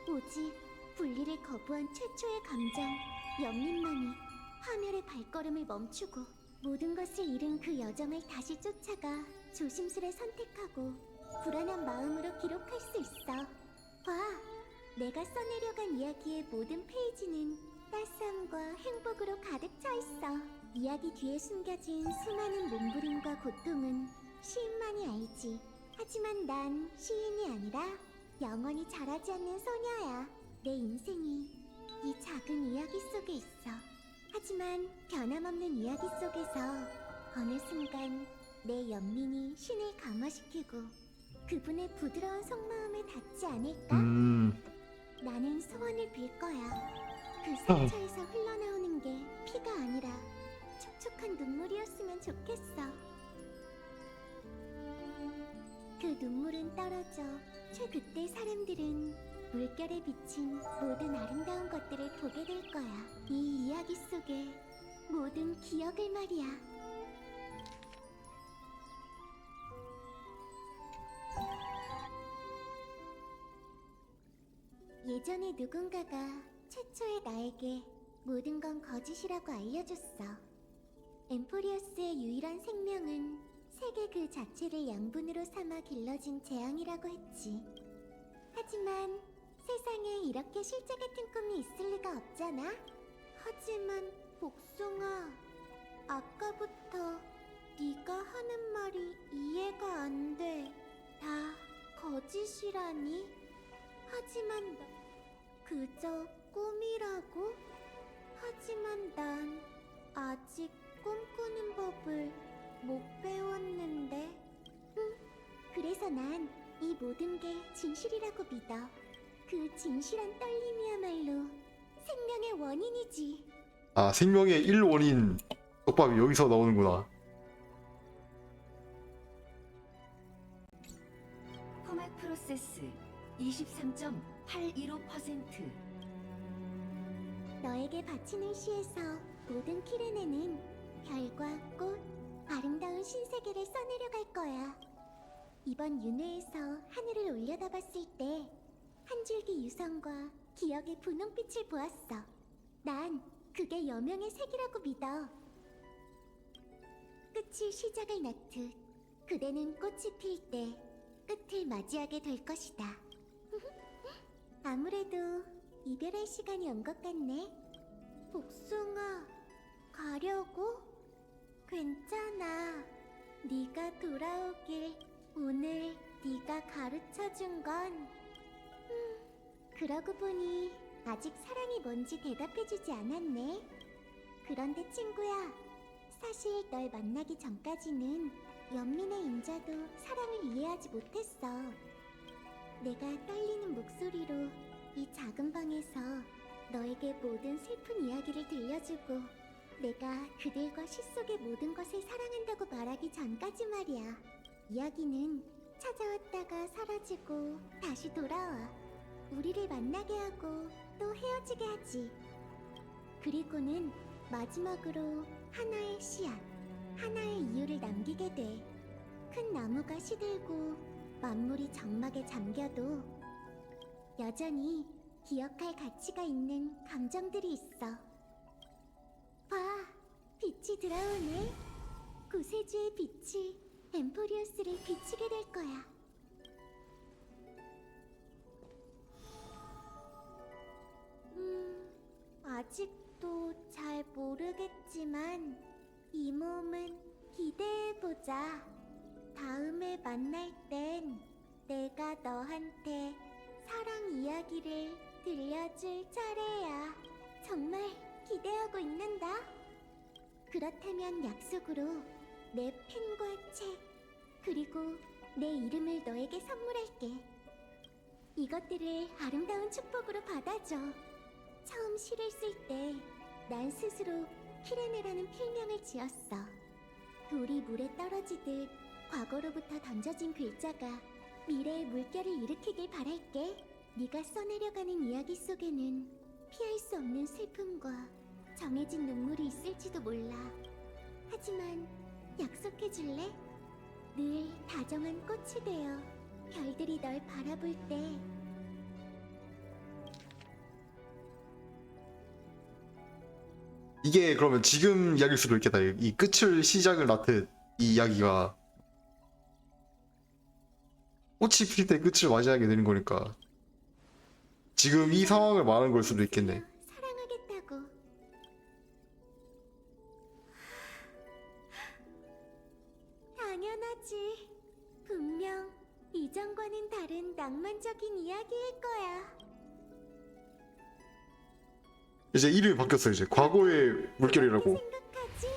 오직 분리를 거부한 최초의 감정 연민만이 파멸의 발걸음을 멈추고 모든 것을 잃은 그 여정을 다시 쫓아가 조심스레 선택하고 불안한 마음으로 기록할 수 있어. 봐, 내가 써내려간 이야기의 모든 페이지는 따스함과 행복으로 가득 차 있어. 이야기 뒤에 숨겨진 수많은 몸부림과 고통은 시인만이 알지. 하지만 난 시인이 아니라 영원히 자라지 않는 소녀야. 내 인생이 이 작은 이야기 속에 있어. 하지만 변함없는 이야기 속에서 어느 순간 내 연민이 신을 감화시키고 그분의 부드러운 속마음에 닿지 않을까? 나는 소원을 빌 거야. 그 상처에서 흘러나오는 게 피가 아니라 촉촉한 눈물이었으면 좋겠어. 그 눈물은 떨어져 그때 사람들은 물결에 비친 모든 아름다운 것들을 보게 될 거야. 이 이야기 속의 모든 기억을 말이야. 예전에 누군가가 최초의 나에게 모든 건 거짓이라고 알려줬어. 엠포리어스의 유일한 생명은 세계 그 자체를 양분으로 삼아 길러진 재앙이라고 했지. 하지만 세상에 이렇게 실제 같은 꿈이 있을 리가 없잖아. 하지만 복숭아, 아까부터 네가 하는 말이 이해가 안 돼. 다 거짓이라니? 하지만 그저 꿈이라고? 하지만 난 아직 꿈꾸는 법을 못 배웠는데. 그래서 난 이 모든 게 진실이라고 믿어. 그 진실한 떨림이야말로 생명의 원인이지. 아, 생명의 1원인 떡밥이 여기서 나오는구나. 포맷 프로세스 23.815%. 너에게 바치는 시에서 모든 키르네는 별과 꽃, 아름다운 신세계를 써내려갈 거야. 이번 윤회에서 하늘을 올려다봤을 때 한 줄기 유성과 기억의 분홍빛을 보았어. 난 그게 여명의 색이라고 믿어. 끝이 시작을 낳듯 그대는 꽃이 필 때 끝을 맞이하게 될 것이다. 아무래도 이별할 시간이 온 것 같네. 복숭아, 가려고? 괜찮아. 네가 돌아오길 오늘 네가 가르쳐준 건 그러고 보니 아직 사랑이 뭔지 대답해주지 않았네. 그런데 친구야, 사실 널 만나기 전까지는 연민의 인자도 사랑을 이해하지 못했어. 내가 떨리는 목소리로 이 작은 방에서 너에게 모든 슬픈 이야기를 들려주고 내가 그들과 시 속의 모든 것을 사랑한다고 말하기 전까지 말이야. 이야기는 찾아왔다가 사라지고 다시 돌아와. 우리를 만나게 하고 또 헤어지게 하지. 그리고는 마지막으로 하나의 씨앗, 하나의 이유를 남기게 돼. 큰 나무가 시들고 만물이 적막에 잠겨도 여전히 기억할 가치가 있는 감정들이 있어. 봐, 빛이 들어오네. 구세주의 빛이 엠포리어스를 비추게 될 거야. 아직도 잘 모르겠지만 이 몸은 기대해보자. 다음에 만날 땐 내가 너한테 사랑 이야기를 들려줄 차례야. 정말 기대하고 있는다. 그렇다면 약속으로 내 펜과 책, 그리고 내 이름을 너에게 선물할게. 이것들을 아름다운 축복으로 받아줘. 처음 시를 쓸 때 난 스스로 키레네라는 필명을 지었어. 돌이 물에 떨어지듯 과거로부터 던져진 글자가 미래의 물결을 일으키길 바랄게. 네가 써내려가는 이야기 속에는 피할 수 없는 슬픔과 정해진 눈물이 있을지도 몰라. 하지만 약속해줄래? 늘 다정한 꽃이 되어 별들이 널 바라볼 때 이게 그러면 지금 이야기일 수도 있겠다. 이 끝을 시작을 낳듯 이 이야기가 꽃이 필 때 끝을 맞이하게 되는 거니까 지금 이 상황을 말하는 걸 수도 있겠네. 사랑하겠다고. 당연하지. 분명 이전과는 다른 낭만적인 이야기일 거야. 이제 이름이 바뀌었어. 이제 과거의 물결이라고. 생각하지?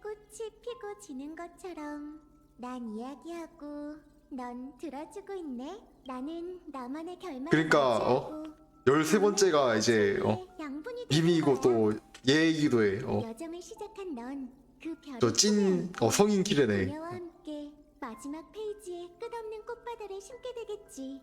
꽃이 피고 지는 것처럼 난 이야기하고 넌 들어주고 있네. 나는 나만의 결말을 그러니까, 맞이하고 13번째가 이제 양분이 되는 밈이고 거야. 또 얘이기도 해. 여정을 시작한 넌 그 별을 저 찐 성인 키레네. 그녀와 함께 마지막 페이지에 끝없는 꽃바다를 심게 되겠지.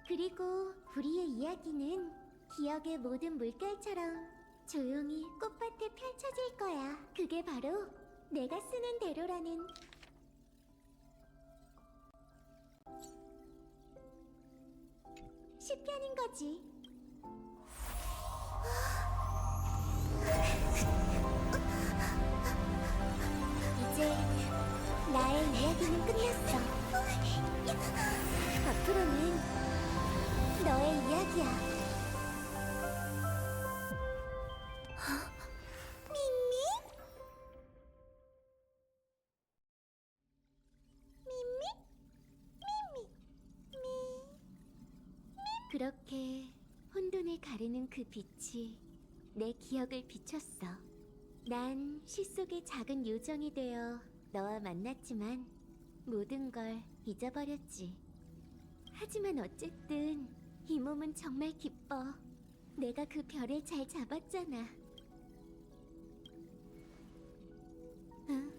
그리고 우리의 이야기는 기억의 모든 물결처럼 조용히 꽃밭에 펼쳐질 거야. 그게 바로 내가 쓰는 대로라는 10편인 거지. 이제 나의 이야기는 끝났어. 앞으로는 너의 이야기야. 그렇게 혼돈을 가르는 그 빛이 내 기억을 비췄어. 난 시 속의 작은 요정이 되어 너와 만났지만 모든 걸 잊어버렸지. 하지만 어쨌든 이 몸은 정말 기뻐. 내가 그 별을 잘 잡았잖아. 응,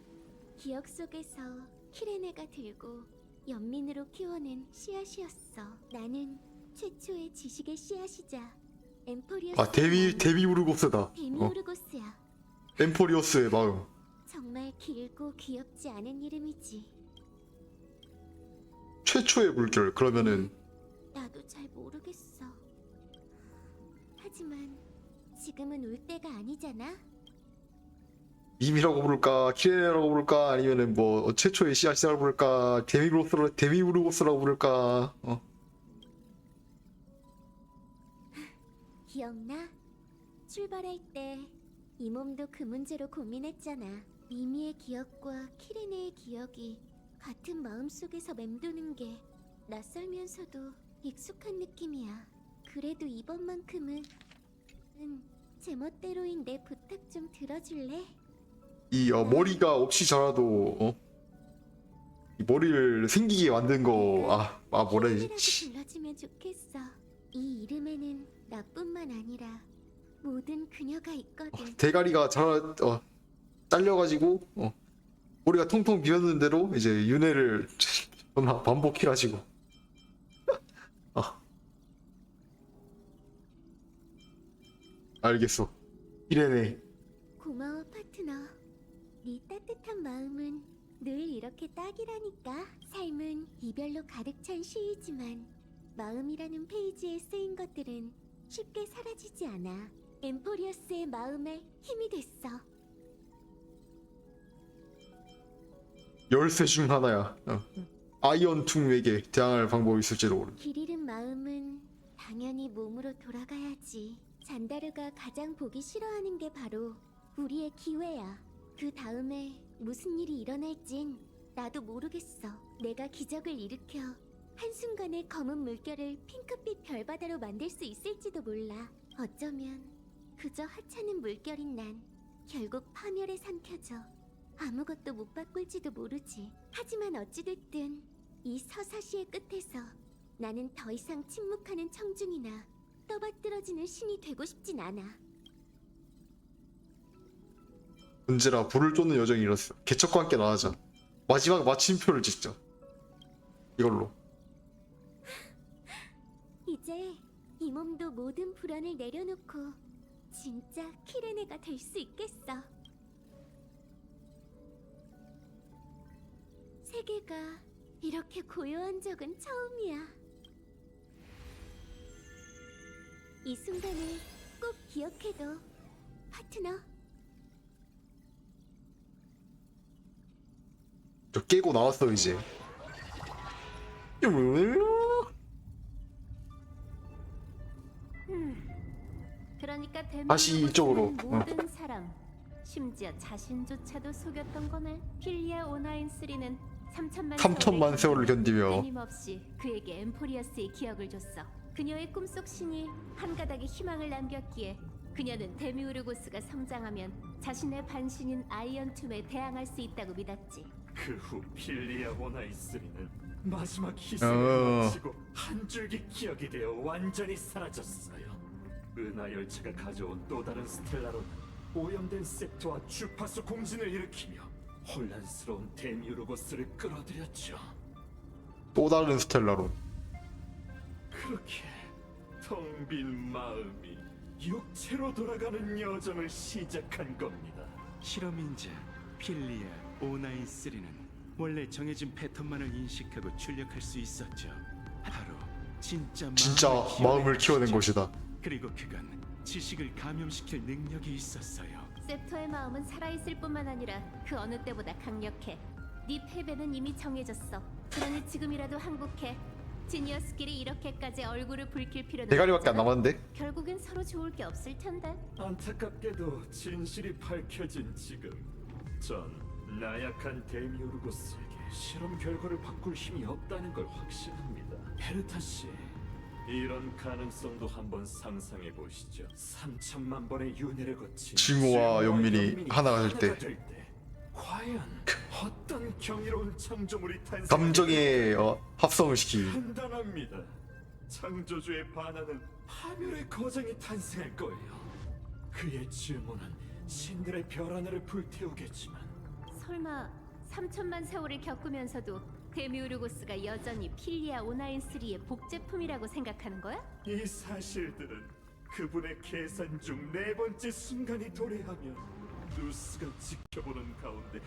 기억 속에서 키레네가 들고 연민으로 키워낸 씨앗이었어. 나는 최초의 지식의 씨앗이자 엠포리오스. 아 데미우르고스다. 데미우르고스야. 엠포리오스의 마음. 정말 길고 귀엽지 않은 이름이지. 최초의 물결. 그러면은 나도 잘 모르겠어. 하지만 지금은 울 때가 아니잖아. 밈이라고 부를까, 키레네라고 부를까, 아니면은 뭐 최초의 씨앗이라고 부를까, 데미우르고스라고 부를까. 기억나? 출발할 때 이 몸도 그 문제로 고민했잖아. 미미의 기억과 키레네의 기억이 같은 마음속에서 맴도는 게 낯설면서도 익숙한 느낌이야. 그래도 이번만큼은 제멋대로인 내 부탁 좀 들어줄래? 이 머리가 없이 자라도 이 머리를 생기게 만든 거 뭐라 해야지? 키레네라고 불러주면 좋겠어. 이 이름에는 나뿐만 아니라 모든 그녀가 있거든. 대가리가 잘려가지고 머리가 텅텅 비었는데도 이제 윤회를 존나 반복해가지고 알겠어. 이래네. 고마워 파트너. 네 따뜻한 마음은 늘 이렇게 딱이라니까. 삶은 이별로 가득 찬 시이지만 마음이라는 페이지에 쓰인 것들은 쉽게 사라지지 않아. 엠포리어스의 마음에 힘이 됐어. 열쇠 중 하나야. 아이언 툼에게 대항할 방법이 있을지도 모르. 길 잃은 마음은 당연히 몸으로 돌아가야지. 잔다르가 가장 보기 싫어하는 게 바로 우리의 기회야. 그 다음에 무슨 일이 일어날진 나도 모르겠어. 내가 기적을 일으켜 한순간에 검은 물결을 핑크빛 별바다로 만들 수 있을지도 몰라. 어쩌면 그저 하찮은 물결인 난 결국 파멸에 삼켜져 아무것도 못 바꿀지도 모르지. 하지만 어찌됐든 이 서사시의 끝에서 나는 더 이상 침묵하는 청중이나 떠받들어지는 신이 되고 싶진 않아. 은지라 불을 쫓는 여정이 이렇어. 개척과 함께 나가자. 마지막 마침표를 찍자. 이걸로. 이제 이 몸도 모든 불안을 내려놓고 진짜 키레네가 될 수 있겠어. 세계가 이렇게 고요한 적은 처음이야. 이 순간을 꼭 기억해둬, 파트너. 저 깨고 나왔어 이제. 그러니까 다시 이쪽으로. 모든 사람, 심지어 자신조차도 속였던 거네. 필리아 오나인 3는 3천만 세월을 견디며 끊임없이 그에게 엠포리어스의 기억을 줬어. 그녀의 꿈속 신이 한 가닥의 희망을 남겼기에 그녀는 데미우르고스가 성장하면 자신의 반신인 아이언툼에 대항할 수 있다고 믿었지. 그 후 필리아 오나이스리는 마지막 희생을 마치고 한 줄기 기억이 되어 완전히 사라졌어요. 은하 열차가 가져온 또 다른 스텔라로는 오염된 셉트와 주파수 공진을 일으키며 혼란스러운 데미우르고스를 끌어들였죠. 또 다른 스텔라론. 그렇게 텅 빈 마음이 육체로 돌아가는 여정을 시작한 겁니다. 실험인자 필리아 오나인 3는 원래 정해진 패턴만을 인식하고 출력할 수 있었죠. 바로 진짜 마음을 키워낸 곳이다. 그리고 그건 지식을 감염시킬 능력이 있었어요. 셉터의 마음은 살아있을 뿐만 아니라 그 어느 때보다 강력해. 네 패배는 이미 정해졌어. 그러니 지금이라도 항복해. 지니어스끼리 이렇게까지 얼굴을 붉힐 필요는 대가리밖에 안 없잖아. 남았는데? 결국엔 서로 좋을 게 없을 텐데. 안타깝게도 진실이 밝혀진 지금 전 나약한 데미오르고스에게 실험 결과를 바꿀 힘이 없다는 걸 확신합니다. 베르타 씨, 이런 가능성도 한번 상상해 보시죠. 3천만 번의 윤회를 거친 징후와 연민이 하나가 될 때. 과연 어떤 경이로운 창조물이 탄생? 감정의 합성을 시키. 판단합니다. 창조주의 반환은 파멸의 거장이 탄생할 거예요. 그의 질문은 신들의 별 하나를 불태우겠지만 설마 3천만 세월을 겪으면서도 데미우르고스가 여전히 필리아 오나인3의 복제품이라고 생각하는 거야? 이 사실들은 그분의 계산 중 네 번째 순간이 도래하면 누스가 지켜보는 가운데